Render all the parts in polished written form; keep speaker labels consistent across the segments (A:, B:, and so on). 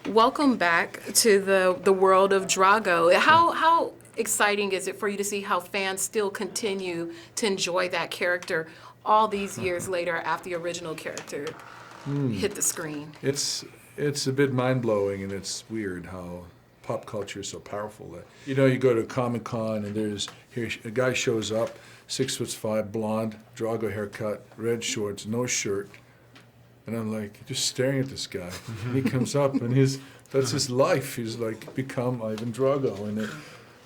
A: Welcome back to the world of Drago. How exciting is it for you to see how fans still continue to enjoy that character all these years later after the original character hit the screen?
B: It's a bit mind-blowing, and it's weird how pop culture is so powerful. You know, you go to Comic-Con and here a guy shows up, 6'5", blonde, Drago haircut, red shorts, no shirt. And I'm like, just staring at this guy. And he comes up, and that's his life. He's like become Ivan Drago.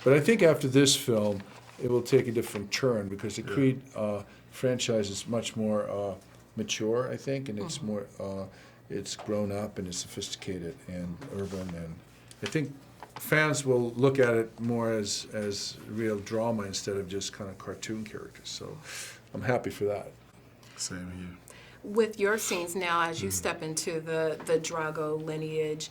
B: But I think after this film, it will take a different turn because the Creed franchise is much more mature, I think, and it's more, it's grown up and it's sophisticated and urban. And I think fans will look at it more as real drama instead of just kind of cartoon characters. So I'm happy for that.
C: Same here.
A: With your scenes now, as you step into the Drago lineage,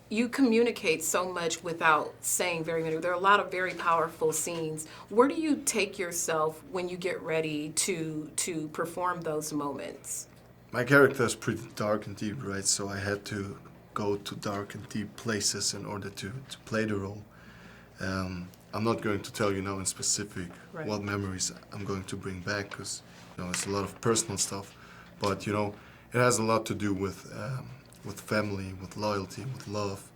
A: you communicate so much without saying very many. There are a lot of very powerful scenes. Where do you take yourself when you get ready to perform those moments?
C: My character is pretty dark and deep, right? So I had to go to dark and deep places in order to play the role. I'm not going to tell you now in specific what memories I'm going to bring back because it's a lot of personal stuff. But it has a lot to do with family, with loyalty, with love.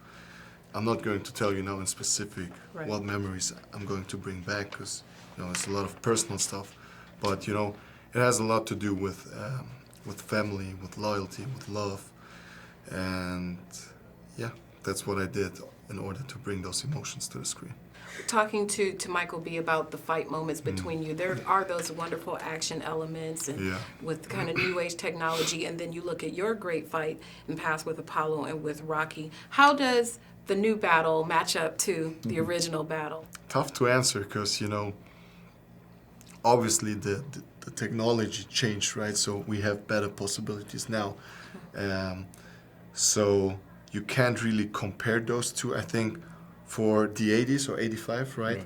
C: I'm not going to tell you now in specific what memories I'm going to bring back because it's a lot of personal stuff. But it has a lot to do with family, with loyalty, with love, and yeah, that's what I did in order to bring those emotions to the screen.
A: Talking to Michael B. about the fight moments between you, there are those wonderful action elements and with kind of new age technology, and then you look at your great fight in Past with Apollo and with Rocky. How does the new battle match up to the original battle?
C: Tough to answer because, obviously the technology changed, right? So we have better possibilities now. So you can't really compare those two. I think for the 80s or 85, right?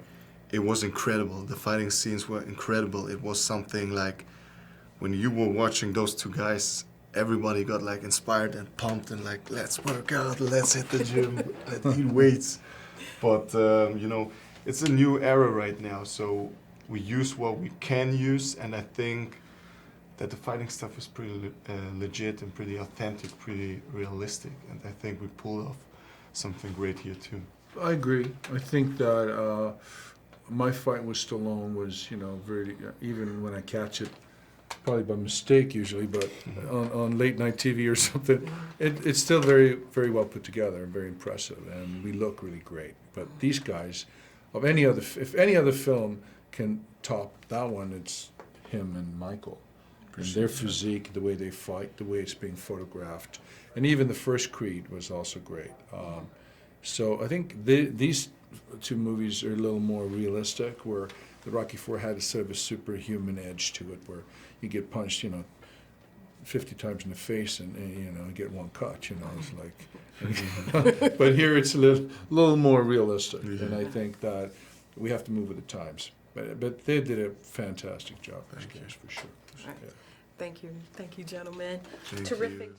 C: It was incredible. The fighting scenes were incredible. It was something like when you were watching those two guys, everybody got like inspired and pumped and like, let's work out, let's hit the gym, let's eat weights. But, it's a new era right now. So we use what we can use. And I think that the fighting stuff is pretty legit and pretty authentic, pretty realistic. And I think we pulled off something great here too.
B: I agree. I think that my fight with Stallone was, very, even when I catch it, probably by mistake usually, but on late night TV or something, it's still very, very well put together and very impressive, and we look really great. But these guys, if any other film can top that one, it's him and Michael. And their physique, the way they fight, the way it's being photographed, and even the first Creed was also great. So I think these two movies are a little more realistic, where the Rocky IV had a sort of a superhuman edge to it, where you get punched, 50 times in the face and get one cut, It's like, but here it's a little more realistic, and I think that we have to move with the times. But they did a fantastic job, those guys, for sure.
A: Thank you, gentlemen.
C: Thank
A: Terrific
C: you.